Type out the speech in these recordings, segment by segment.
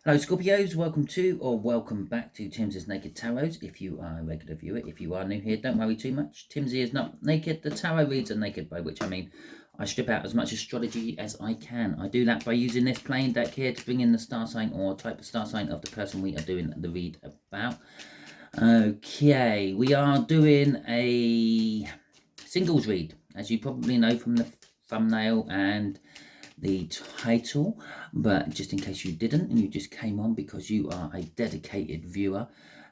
Hello Scorpios, welcome to or welcome back to Timsy Naked Tarot. If you are a regular viewer, if you are new here, don't worry too much. Timsy is not naked, the tarot reads are naked, by which I mean I strip out as much astrology as I can. I do that by using this plain deck here to bring in the star sign or type of star sign of the person we are doing the read about. Okay, we are doing a singles read, as you probably know from the thumbnail and the title, but just in case you didn't and you just came on because you are a dedicated viewer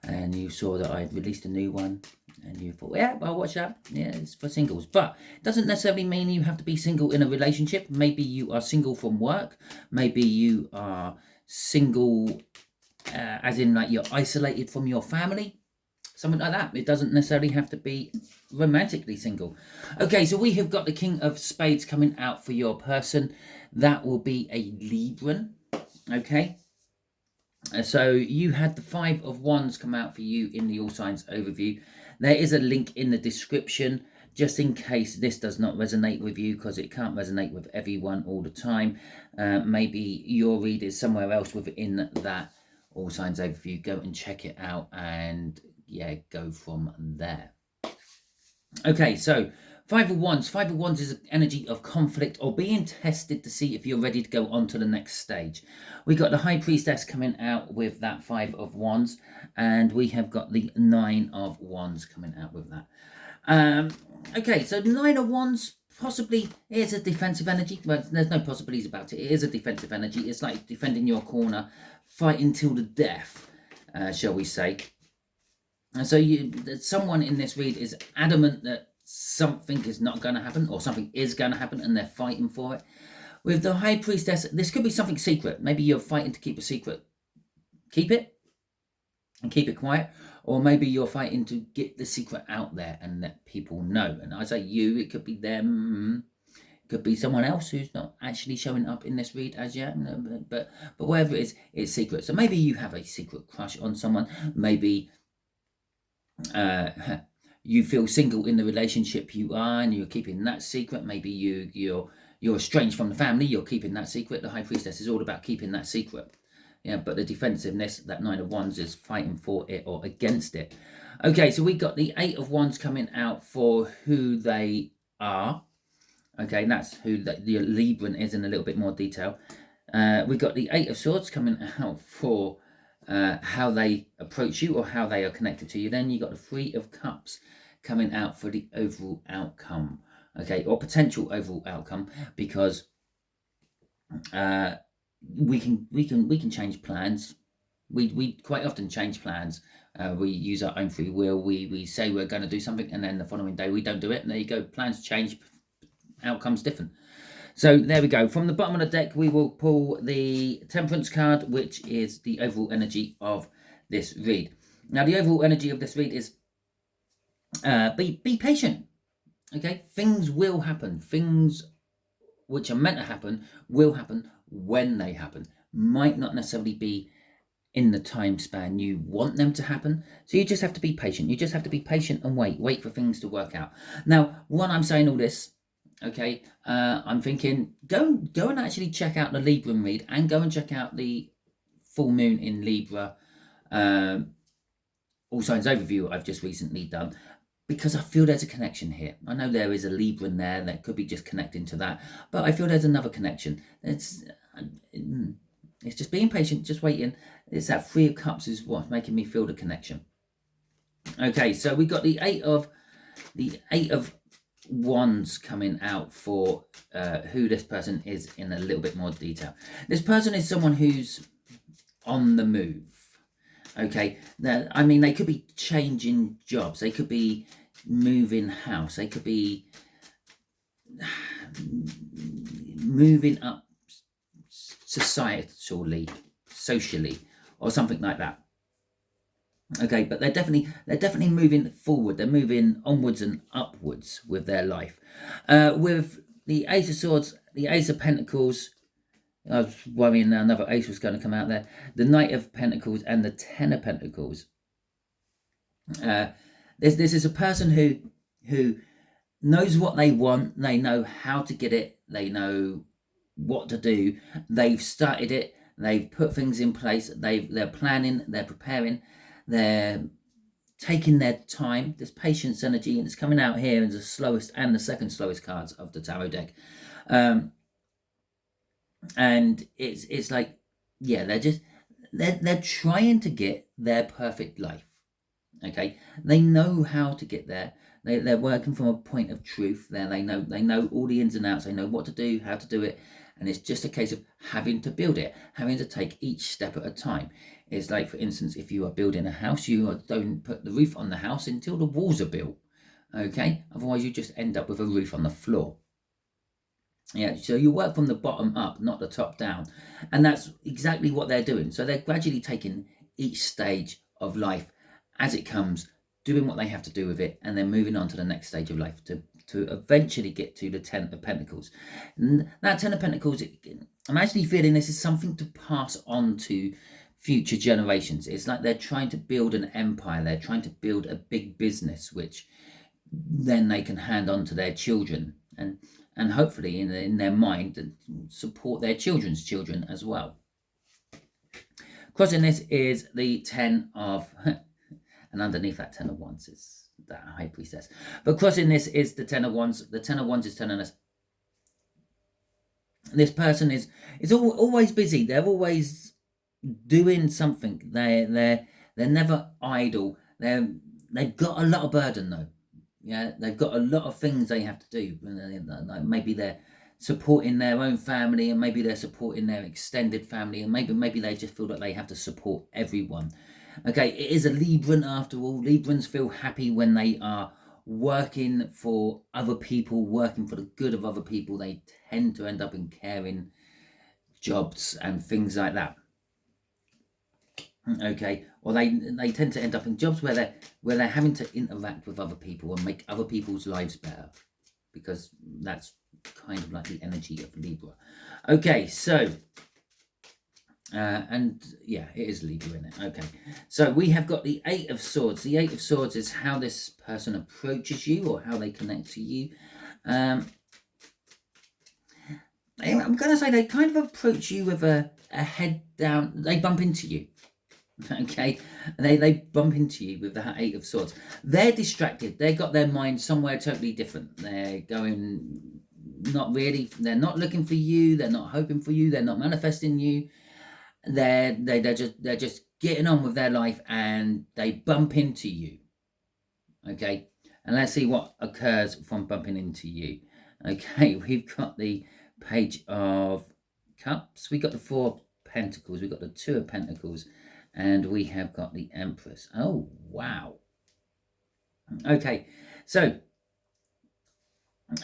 and you saw that I'd released a new one and you thought, yeah, I'll watch that. Yeah, it's for singles, but it doesn't necessarily mean you have to be single in a relationship. Maybe you are single from work, maybe you are single as in like you're isolated from your family, something like that. It doesn't necessarily have to be romantically single. Okay, so we have got the King of Spades coming out for your person. That will be a Libran. Okay, so you had the Five of Wands come out for you in the All Signs overview. There is a link in the description just in case this does not resonate with you, because it can't resonate with everyone all the time. Maybe your read is somewhere else within that All Signs overview. Go and check it out and yeah, go from there. Okay, so Five of Wands. Five of Wands is an energy of conflict or being tested to see if you're ready to go on to the next stage. We got the High Priestess coming out with that Five of Wands, and we have got the Nine of Wands coming out with that. Okay, so the Nine of Wands possibly is a defensive energy, but there's no possibilities about it. It is a defensive energy. It's like defending your corner, fighting till the death, shall we say. And so someone in this read is adamant that something is not going to happen or something is going to happen and they're fighting for it. With the High Priestess, this could be something secret. Maybe you're fighting to keep a secret. Keep it and keep it quiet. Or maybe you're fighting to get the secret out there and let people know. And I say you, it could be them. It could be someone else who's not actually showing up in this read as yet. But whatever it is, it's secret. So maybe you have a secret crush on someone. Maybe you feel single in the relationship you are and you're keeping that secret. Maybe you're estranged from the family, you're keeping that secret. The High Priestess is all about keeping that secret. Yeah, but the defensiveness, that Nine of Wands, is fighting for it or against it. Okay, so we got the Eight of Wands coming out for who they are. Okay, that's who the Libran is in a little bit more detail. We got the Eight of Swords coming out for how they approach you or how they are connected to you. Then you got the Three of Cups coming out for the overall outcome, okay, or potential overall outcome, because we can change plans. We quite often change plans. We use our own free will. We say we're going to do something, and then the following day we don't do it, and there you go. Plans change, outcomes different. So there we go. From the bottom of the deck, we will pull the Temperance card, which is the overall energy of this read. Now, the overall energy of this read is be patient. Okay, things will happen. Things which are meant to happen will happen when they happen. Might not necessarily be in the time span you want them to happen. So you just have to be patient. You just have to be patient and wait for things to work out. Now, when I'm saying all this, okay, I'm thinking go and actually check out the Libran read and go and check out the full moon in Libra All Signs overview I've just recently done, because I feel there's a connection here. I know there is a Libran there that could be just connecting to that, but I feel there's another connection. It's just being patient, just waiting. It's that Three of Cups is what's making me feel the connection. Okay, so we got the Eight of Wands coming out for who this person is in a little bit more detail. This person is someone who's on the move. Okay, I mean, they could be changing jobs, they could be moving house, they could be moving up socially, or something like that. Okay, but they're definitely moving forward. They're moving onwards and upwards with their life. With the Ace of Swords, the Ace of Pentacles, I was worrying another ace was going to come out there. The Knight of Pentacles and the Ten of Pentacles. This is a person who knows what they want. They know how to get it. They know what to do. They've started it. They've put things in place. They're planning. They're preparing. They're taking their time. There's patience energy, and it's coming out here as the slowest and the second slowest cards of the tarot deck. And it's like, yeah, they're trying to get their perfect life. Okay, they know how to get there. They're working from a point of truth there. They know all the ins and outs. They know what to do, how to do it, and it's just a case of having to build it, having to take each step at a time. It's like, for instance, if you are building a house, you don't put the roof on the house until the walls are built. Okay, otherwise you just end up with a roof on the floor. Yeah, so you work from the bottom up, not the top down, and that's exactly what they're doing. So they're gradually taking each stage of life as it comes, doing what they have to do with it, and then moving on to the next stage of life to eventually get to the 10 of Pentacles. And that 10 of Pentacles, I'm actually feeling this is something to pass on to future generations. It's like they're trying to build an empire. They're trying to build a big business, which then they can hand on to their children, and hopefully in their mind support their children's children as well. Crossing this is the 10 of... and underneath that 10 of Wands is that High Priestess. But crossing this is the 10 of Wands. The 10 of Wands is telling us this person is always busy. They're always doing something. They're never idle. They've got a lot of burden though. Yeah, they've got a lot of things they have to do. Maybe they're supporting their own family, and maybe they're supporting their extended family, and maybe they just feel that they have to support everyone. Okay, it is a Libran after all. Librans feel happy when they are working for other people, working for the good of other people. They tend to end up in caring jobs and things like that. Okay, or they tend to end up in jobs where they're having to interact with other people and make other people's lives better, because that's kind of like the energy of Libra. Okay, so and yeah, it is Libra in it. Okay, so we have got the 8 of Swords. The 8 of Swords is how this person approaches you or how they connect to you. I'm gonna say they kind of approach you with a head down. They bump into you. Okay, they bump into you with the 8 of Swords. They're distracted. They've got their mind somewhere totally different. They're going, not really, they're not looking for you. They're not hoping for you. They're not manifesting you. They're just getting on with their life, and they bump into you. Okay, and let's see what occurs from bumping into you. Okay, we've got the Page of Cups. We got the 4 of Pentacles. We've got the 2 of Pentacles. And we have got the Empress. Oh, wow. Okay, so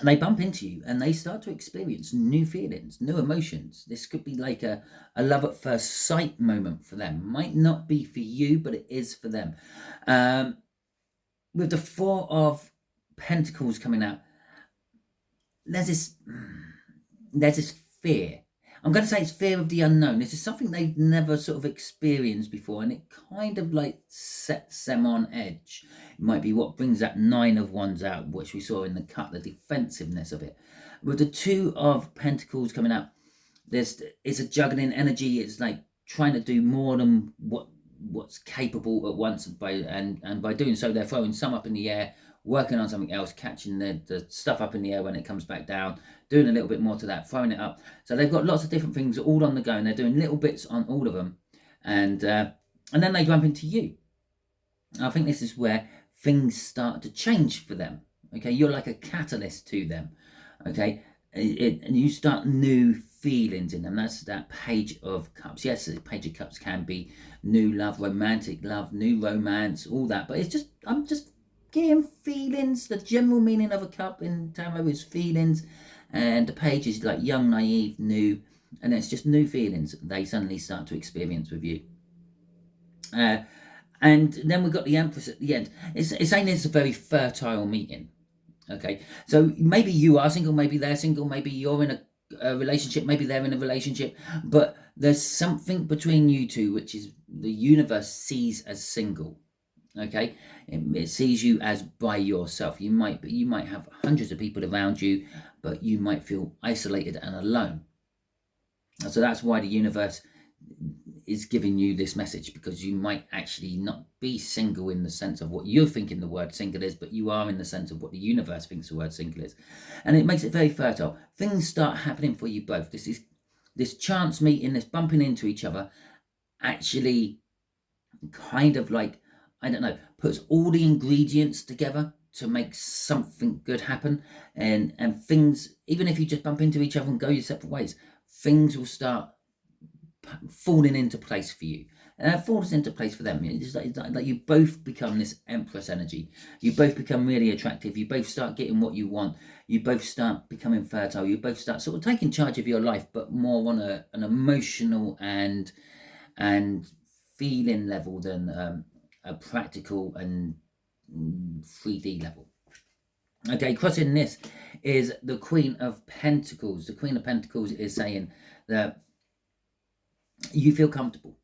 they bump into you and they start to experience new feelings, new emotions. This could be like a love at first sight moment for them. Might not be for you, but it is for them. With the 4 of Pentacles coming out, there's this fear. I'm going to say it's fear of the unknown. This is something they've never sort of experienced before, and it kind of like sets them on edge. It might be what brings that 9 of Wands out, which we saw in the cut, the defensiveness of it. With the 2 of Pentacles coming out, it's a juggling energy. It's like trying to do more than what's capable at once, and by doing so, they're throwing some up in the air, working on something else, catching the stuff up in the air when it comes back down, doing a little bit more to that, throwing it up. So they've got lots of different things all on the go, and they're doing little bits on all of them. And then they bump into you. I think this is where things start to change for them. Okay, you're like a catalyst to them. Okay, and you start new feelings in them. That's that Page of Cups. Yes, the Page of Cups can be new love, romantic love, new romance, all that. But I'm just getting feelings. The general meaning of a cup in tarot is feelings, and the page is like young, naive, new, and it's just new feelings they suddenly start to experience with you. And then we've got the Empress at the end. It's saying it's a very fertile meeting. Okay, so maybe you are single, maybe they're single, maybe you're in a relationship, maybe they're in a relationship, but there's something between you two which is the universe sees as single. Okay, it sees you as by yourself. You might have hundreds of people around you, but you might feel isolated and alone. So that's why the universe is giving you this message, because you might actually not be single in the sense of what you're thinking the word single is, but you are in the sense of what the universe thinks the word single is. And it makes it very fertile. Things start happening for you both. This chance meeting, this bumping into each other, actually kind of like, I don't know, puts all the ingredients together to make something good happen. And things, even if you just bump into each other and go your separate ways, things will start falling into place for you, and it falls into place for them. It's like you both become this Empress energy. You both become really attractive. You both start getting what you want. You both start becoming fertile. You both start sort of taking charge of your life, but more on an emotional and feeling level than a practical and 3D level. Okay, crossing this is the Queen of Pentacles. The Queen of Pentacles is saying that you feel comfortable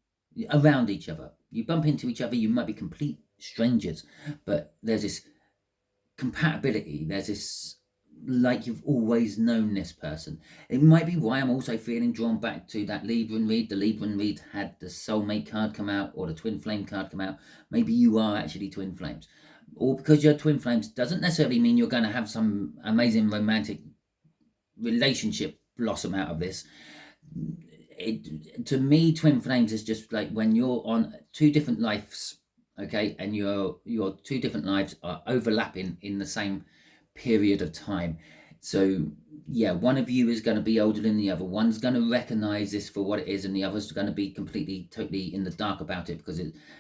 around each other. You bump into each other, you might be complete strangers, but there's this compatibility. There's this, like, you've always known this person. It might be why I'm also feeling drawn back to that Libran read. The Libran read had the soulmate card come out, or the twin flame card come out. Maybe you are actually twin flames. Or because you're twin flames doesn't necessarily mean you're going to have some amazing romantic relationship blossom out of this. To me, twin flames is just like when you're on two different lives, okay, and your two different lives are overlapping in the same period of time. So yeah, one of you is going to be older than the other. One's going to recognize this for what it is, and the other's going to be totally in the dark about it, because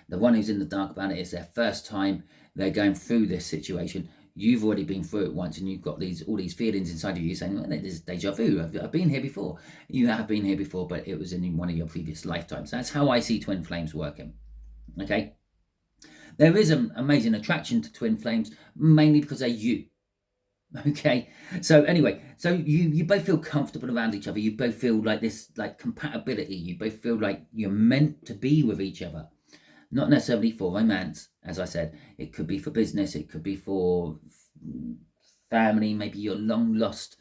the one who's in the dark about it is their first time they're going through this situation. You've already been through it once, and you've got all these feelings inside of you saying, well, there's deja vu. I've been here before. You have been here before, but it was in one of your previous lifetimes. That's how I see twin flames working. Okay? There is an amazing attraction to twin flames, mainly because they're you. Okay? So anyway, so you both feel comfortable around each other. You both feel like this, like, compatibility. You both feel like you're meant to be with each other. Not necessarily for romance, as I said. It could be for business. It could be for family. Maybe you're long lost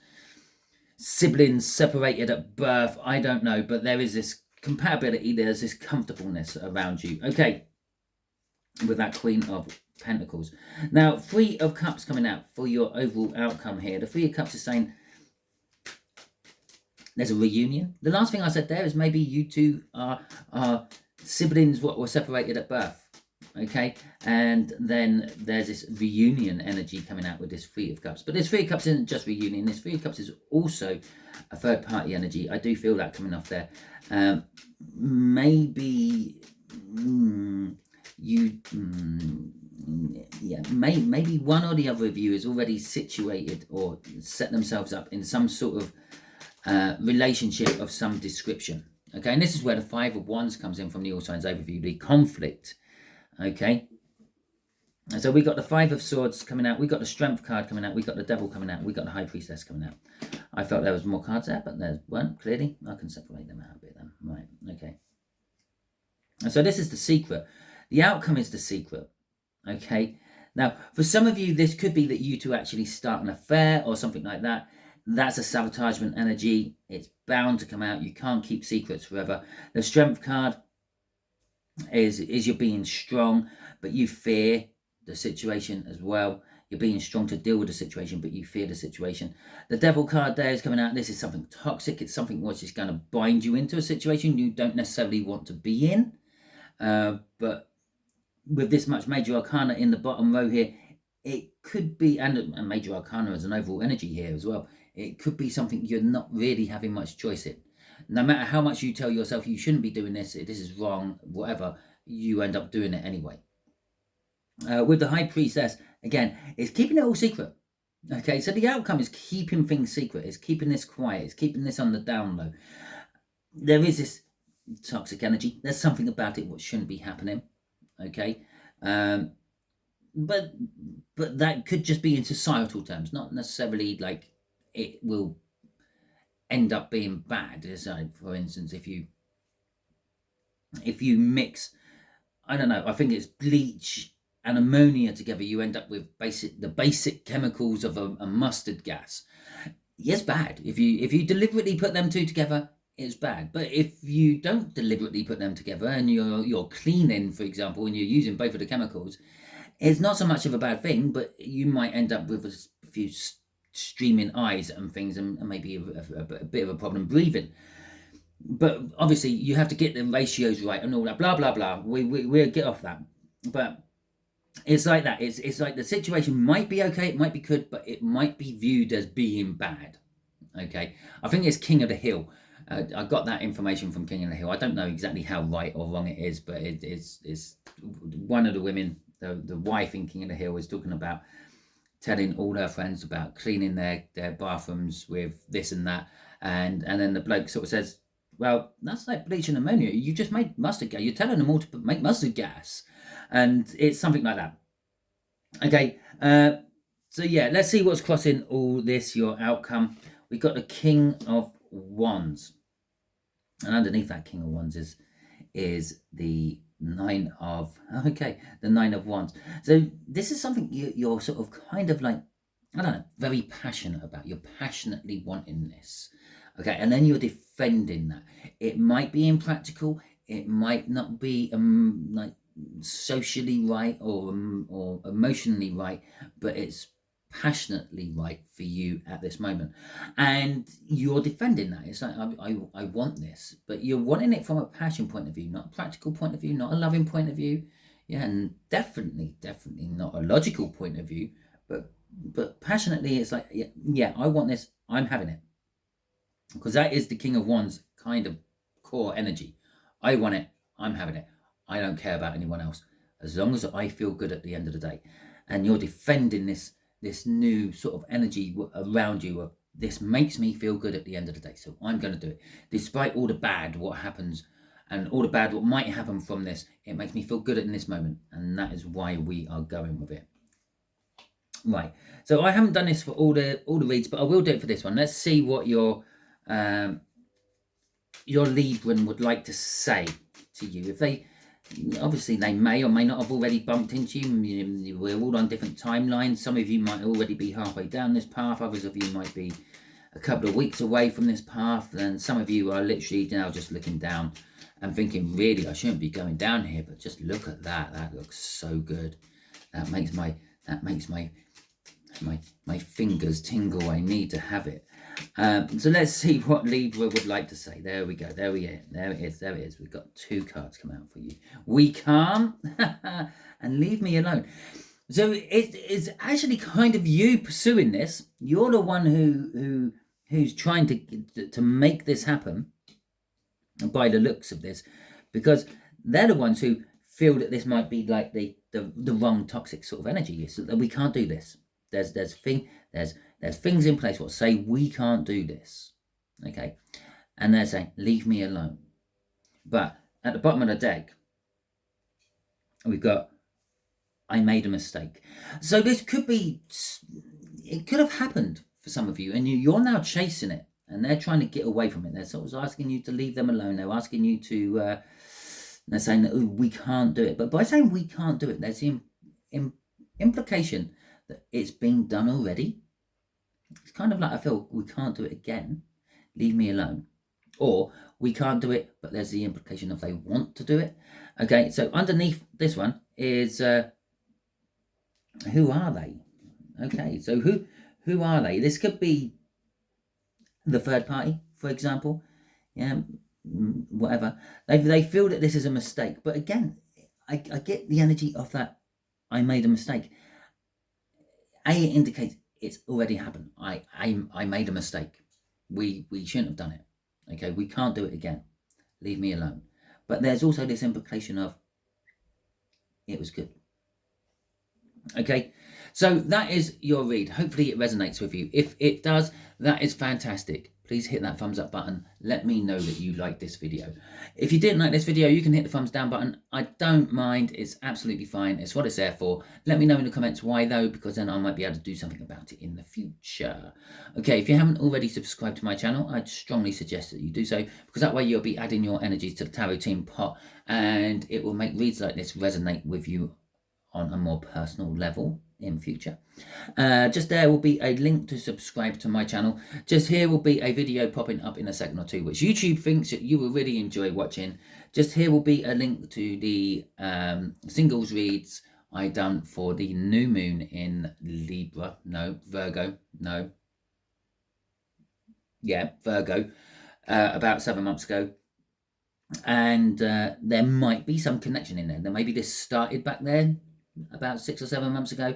siblings separated at birth. I don't know. But there is this compatibility. There's this comfortableness around you. Okay. With that Queen of Pentacles. Now, Three of Cups coming out for your overall outcome here. The Three of Cups is saying there's a reunion. The last thing I said there is maybe you two are siblings what were separated at birth, okay, and then there's this reunion energy coming out with this Three of Cups. But this Three of Cups isn't just reunion. This Three of Cups is also a third party energy. I do feel that coming off there. Maybe maybe one or the other of you is already situated or set themselves up in some sort of relationship of some description. Okay, and this is where the Five of Wands comes in from the All Signs overview, the conflict. Okay, and so we got the Five of Swords coming out, we got the Strength card coming out, we got the Devil coming out, we got the High Priestess coming out. I felt there was more cards there, but there weren't, clearly. I can separate them out a bit then. Right, okay. And so this is the secret. The outcome is the secret. Okay, now for some of you, this could be that you two actually start an affair or something like that. That's a sabotagement energy. It's bound to come out. You can't keep secrets forever. The Strength card is you're being strong, but you fear the situation as well. You're being strong to deal with the situation, but you fear the situation. The Devil card there is coming out. This is something toxic. It's something which is going to bind you into a situation you don't necessarily want to be in. But with this much Major Arcana in the bottom row here, it could be, and Major Arcana as an overall energy here as well, it could be something you're not really having much choice in. No matter how much you tell yourself you shouldn't be doing this, this is wrong, whatever, you end up doing it anyway. With the High Priestess, again, it's keeping it all secret. Okay, so the outcome is keeping things secret. It's keeping this quiet. It's keeping this on the down low. There is this toxic energy. There's something about it what shouldn't be happening. Okay, but that could just be in societal terms, not necessarily like it will end up being bad. So, for instance, if you mix, I don't know, I think it's bleach and ammonia together, you end up with the basic chemicals of a mustard gas. Yes, bad. If you deliberately put them two together, it's bad. But if you don't deliberately put them together and you're cleaning, for example, and you're using both of the chemicals, it's not so much of a bad thing, but you might end up with a few streaming eyes and things, and maybe a bit of a problem breathing. But obviously, you have to get the ratios right and all that, blah blah blah. We'll get off that. But it's like that. It's like the situation might be okay, it might be good, but it might be viewed as being bad. Okay, I think it's King of the Hill. I got that information from King of the Hill. I don't know exactly how right or wrong it is, but it's one of the women, the wife in King of the Hill, is talking about telling all her friends about cleaning their bathrooms with this and that, and then the bloke sort of says, well, that's like bleach and ammonia. You just made mustard gas. You're telling them all to make mustard gas, and it's something like that. Okay, so yeah, let's see what's crossing all this, your outcome. We've got the King of Wands, and underneath that King of Wands is the Nine of Wands. So this is something you're sort of kind of like, I don't know, very passionate about. You're passionately wanting this, okay, and then you're defending that. It might be impractical. It might not be like socially right or emotionally right, but it's passionately right for you at this moment, and you're defending that. It's like, I want this, but you're wanting it from a passion point of view, not a practical point of view, not a loving point of view, yeah, and definitely not a logical point of view, but passionately. It's like, yeah, I want this, I'm having it, because that is the King of Wands kind of core energy. I want it, I'm having it, I don't care about anyone else, as long as I feel good at the end of the day. And you're defending this new sort of energy around you of, this makes me feel good at the end of the day, so I'm going to do it. Despite all the bad what happens and all the bad what might happen from this, it makes me feel good in this moment, and that is why we are going with it. Right, so I haven't done this for all the reads, but I will do it for this one. Let's see what your Libran would like to say to you. If they, obviously they may or may not have already bumped into you. We're all on different timelines. Some of you might already be halfway down this path. Others of you might be a couple of weeks away from this path. And some of you are literally now just looking down and thinking, really, I shouldn't be going down here, but just look at that. That looks so good. That makes my fingers tingle. I need to have it. So let's see what Libra would like to say. There we go. There it is. We've got 2 cards come out for you. We calm and leave me alone. So it's actually kind of you pursuing this. You're the one who's trying to make this happen, by the looks of this, because they're the ones who feel that this might be like the wrong toxic sort of energy. So that we can't do this. There's things in place what say we can't do this, okay, and they're saying leave me alone. But at the bottom of the deck, we've got I made a mistake. So this could be, it could have happened for some of you, and you're now chasing it, and they're trying to get away from it. They're sort of asking you to leave them alone. They're asking you to. They're saying that, oh, we can't do it, but by saying we can't do it, there's the implication that it's been done already. It's kind of like, I feel we can't do it again, leave me alone. Or we can't do it, but there's the implication of they want to do it. Okay, so underneath this one is who are they? Okay, so who are they? This could be the third party, for example. Yeah, whatever. They feel that this is a mistake, but again, I get the energy of that. I made a mistake. It indicates it's already happened. I made a mistake. We shouldn't have done it. Okay, we can't do it again. Leave me alone. But there's also this implication of it was good. Okay, so that is your read. Hopefully it resonates with you. If it does, that is fantastic. Please hit that thumbs up button. Let me know that you liked this video. If you didn't like this video, you can hit the thumbs down button. I don't mind. It's absolutely fine. It's what it's there for. Let me know in the comments why though, because then I might be able to do something about it in the future. Okay, if you haven't already subscribed to my channel, I'd strongly suggest that you do so, because that way you'll be adding your energies to the tarot team pot, and it will make reads like this resonate with you on a more personal level. in future. Just there will be a link to subscribe to my channel. Just here will be a video popping up in a second or two, which YouTube thinks that you will really enjoy watching. Just here will be a link to the singles reads I done for the new moon in Libra. No, Virgo. No. Yeah, Virgo. About 7 months ago. And there might be some connection in there. Then maybe this started back then, about 6 or 7 months ago,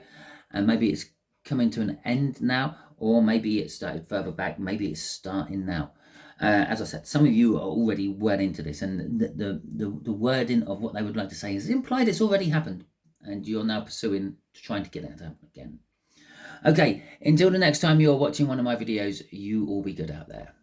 and maybe it's coming to an end now, or maybe it started further back. Maybe it's starting now. As I said, some of you are already well into this, and the wording of what they would like to say is implied it's already happened, and you're now pursuing trying to get that to happen again. Okay, until the next time you're watching one of my videos, you all be good out there.